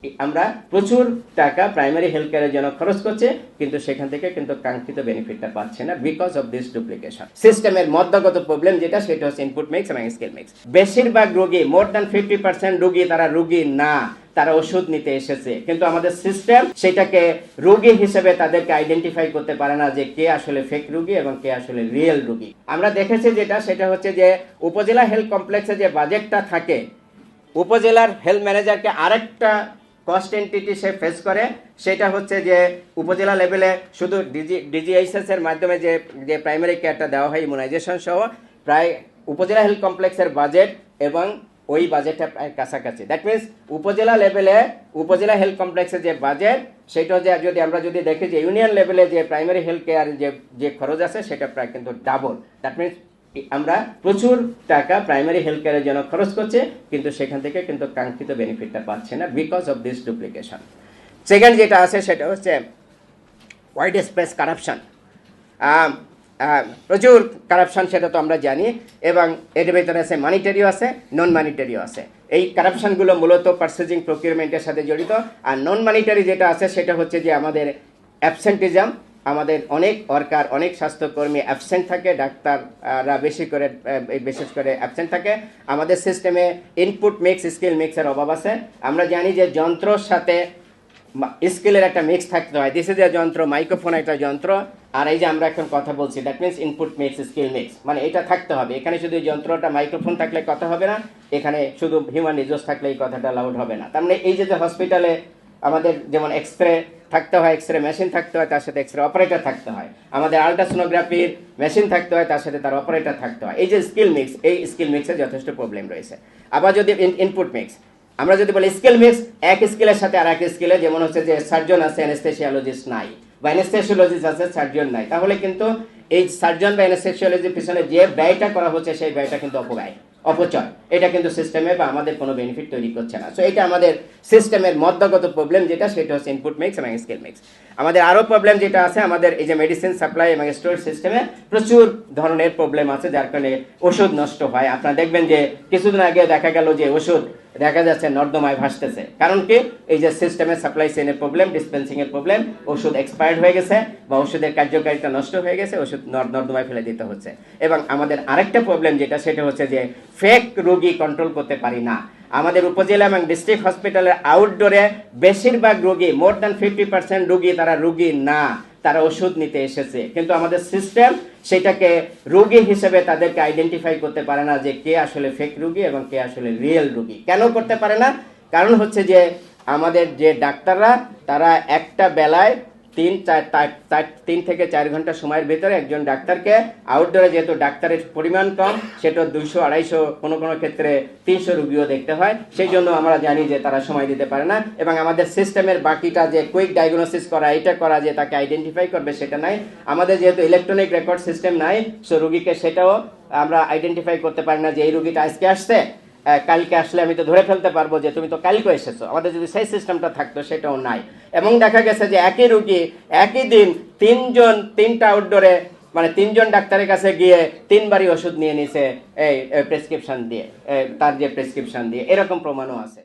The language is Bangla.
আমরা প্রচুর টাকা প্রাইমারি হেলথ কেয়ারের জন্য খরচ করছে, কিন্তু সেখান থেকে কিন্তু কাঙ্ক্ষিত বেনিফিটটা পাচ্ছে না বিকজ অফ দিস ডুপ্লিকেশন। সিস্টেমের মধ্যগত প্রবলেম যেটা, সেটা হচ্ছে ইনপুট মিক্স এবং স্কিল মিক্স। বেশিরভাগ রোগী, মোর দ্যান 50% রোগী, তারা রোগী না, তারা ওষুধ নিতে এসেছে, কিন্তু আমাদের সিস্টেম সেটাকে রোগী হিসেবে তাদেরকে আইডেন্টিফাই করতে পারে না যে কে আসলে ফেক রোগী এবং কে আসলে রিয়েল রোগী। আমরা দেখেছি যেটা, সেটা হচ্ছে যে উপজেলা হেলথ কমপ্লেক্সে যে বাজেটটা থাকে, উপজেলার হেলথ ম্যানেজারকে আরেকটা কস্ট এন্টিটি সে ফেস করে, সেটা হচ্ছে যে উপজেলা লেভেলে শুধু ডিজিএইচএস এর মাধ্যমে যে প্রাইমারি কেয়ারটা দেওয়া হয় ইমিউনাইজেশন সহ, প্রায় উপজেলা হেলথ কমপ্লেক্সের বাজেট এবং ওই বাজেটটা প্রায় কাছাকাছি। দ্যাট মিনস উপজেলা লেভেলে উপজেলা হেলথ কমপ্লেক্সের যে বাজেট, সেটা হচ্ছে আমরা যদি দেখি যে ইউনিয়ন লেভেলে যে প্রাইমারি হেলথ কেয়ার যে খরচ আছে, সেটা প্রায় কিন্তু ডাবল। দ্যাট মিনস আমরা প্রচুর টাকা প্রাইমারি হেলথ কেয়ারের জন্য খরচ করছে, কিন্তু সেখান থেকে কিন্তু কাঙ্ক্ষিত বেনিফিটটা পাচ্ছে না because of this duplication. Second যেটা আছে, সেটা হচ্ছে ওয়াইড স্পেস কারাপশন। প্রচুর কারাপশন, সেটা তো আমরা জানি, এবং এর ভিতরে আছে মানিটারিও আছে, নন মানিটারিও আছে। এই কারাপশনগুলো মূলত পারচেজিং প্রকিউরমেন্টের সাথে জড়িত। আর নন মানিটারি যেটা আছে, সেটা হচ্ছে যে আমাদের অ্যাবসেন্টিজম। আমাদের অনেক ওয়ার্কার, অনেক স্বাস্থ্যকর্মী অ্যাবসেন্ট থাকে, ডাক্তাররা বিশেষ করে অ্যাবসেন্ট থাকে। আমাদের সিস্টেমে ইনপুট মিক্স, স্কিল মিক্সের অভাব আছে। আমরা জানি যে যন্ত্রর সাথে স্কিলের একটা মিক্স থাকতে হয়। দিস ইজ এ যন্ত্র, মাইক্রোফোন একটা যন্ত্র, আর এই যে আমরা এখন কথা বলছি, that means input mix, skill mix, মানে এটা থাকতে হবে। এখানে শুধু যন্ত্রটা মাইক্রোফোন থাকলে কথা হবে না, এখানে শুধু হিউম্যান রিসোর্স থাকলে এই কথাটা লাউড হবে না। তার মানে এই যে হসপিটালে আমাদের যেমন এক্সরে থাকতে হয়, এক্সরে মেশিন থাকতে হয়, তার সাথে এক্সরে অপারেটর থাকতে হয়। আমাদের আল্ট্রাসোনোগ্রাফির মেশিন থাকতে হয়, তার সাথে তার অপারেটর থাকতে হয়। এই যে স্কিল মিক্স, এই স্কিল মিক্সে যথেষ্ট প্রবলেম রয়েছে। আবার যদি ইনপুট মিক্স, আমরা যদি বলি স্কিল মিক্স, এক স্কিলের সাথে আর এক স্কিলে, যেমন হচ্ছে যে সার্জন আছে, অ্যানেস্থেসিওলজিস্ট নাই, বা অ্যানেস্থেসিওলজিস্ট আছে, সার্জন নাই, তাহলে কিন্তু এই সার্জন বা অ্যানেস্থেসিওলজির পিছনে যে ব্যয়টা করা হচ্ছে, সেই ব্যয়টা কিন্তু অপচয়। এটা কিন্তু সিস্টেমে বা আমাদের কোনো বেনিফিট তৈরি করছে না। সো এটা আমাদের সিস্টেমের মধ্যগত প্রবলেম যেটা, সেটা হচ্ছে ইনপুট মিক্স এবং স্কিল মিক্স। আমাদের আরও প্রবলেম যেটা আছে, আমাদের এই যে মেডিসিন সাপ্লাই এবং স্টোরেজ সিস্টেমে প্রচুর ধরনের প্রবলেম আছে, যার কারণে ওষুধ নষ্ট হয়। আপনারা দেখবেন যে কিছুদিন আগে দেখা গেল যে ওষুধ দেখা যাচ্ছে নর্দমায় ভাসতেছে। কারণ কি? এই যে সিস্টেমের সাপ্লাই চেইনের প্রবলেম, ডিসপেন্সিং এর প্রবলেম, ওষুধ এক্সপায়ার্ড হয়ে গেছে বা ওষুধের কার্যকারিতা নষ্ট হয়ে গেছে, ওষুধ নর্দমায় ফেলে দিতে হচ্ছে। এবং আমাদের আরেকটা প্রবলেম যেটা, সেটা হচ্ছে যে ফেক রোগী কন্ট্রোল করতে পারি না। আমাদের উপজেলা এবং ডিস্ট্রিক্ট হসপিটালের আউটডোরে বেশিরভাগ রোগী, মোর দ্যান 50% রোগী, তারা রোগী না, তারা ওষুধ নিতে এসেছে, কিন্তু আমাদের সিস্টেম সেটাকে রোগী হিসেবে তাদেরকে আইডেন্টিফাই করতে পারে না যে কে আসলে ফেক রোগী এবং কে আসলে রিয়েল রোগী। কেন করতে পারে না? কারণ হচ্ছে যে আমাদের যে ডাক্তাররা, তারা একটা বেলায় 3 থেকে 4 ঘন্টা সময়ের ভিতরে একজন ডাক্তারকে, আউটডোরে যেহেতু ডাক্তারের পরিমাণ কম, সেটা 200-250, কোনো ক্ষেত্রে 300 রোগীও দেখতে হয়। সেই জন্য আমরা জানি যে তারা সময় দিতে পারে না। এবং আমাদের সিস্টেমের বাকিটা যে কুইক ডায়াগনোসিস করা, এটা করা, যে তাকে আইডেন্টিফাই করবে, সেটা নাই। আমাদের যেহেতু ইলেকট্রনিক রেকর্ড সিস্টেম নাই, সো রোগীকে সেটাও আমরা আইডেন্টিফাই করতে পারি না যে এই রোগীটা আজকে আসছে, কালকে আসলে আমি তো ধরে ফেলতে পারবো যে তুমি তো কালকে এসেছো। আমাদের যদি সেই সিস্টেমটা থাকতো, সেটাও নাই। এবং দেখা গেছে যে একই রোগী একই দিন 3টা আউটডোরে, মানে 3 জন ডাক্তারের কাছে গিয়ে 3 বারই ওষুধ নিয়ে নিছে এই প্রেসক্রিপশন দিয়ে, তার যে প্রেসক্রিপশন দিয়ে, এরকম প্রমাণও আছে।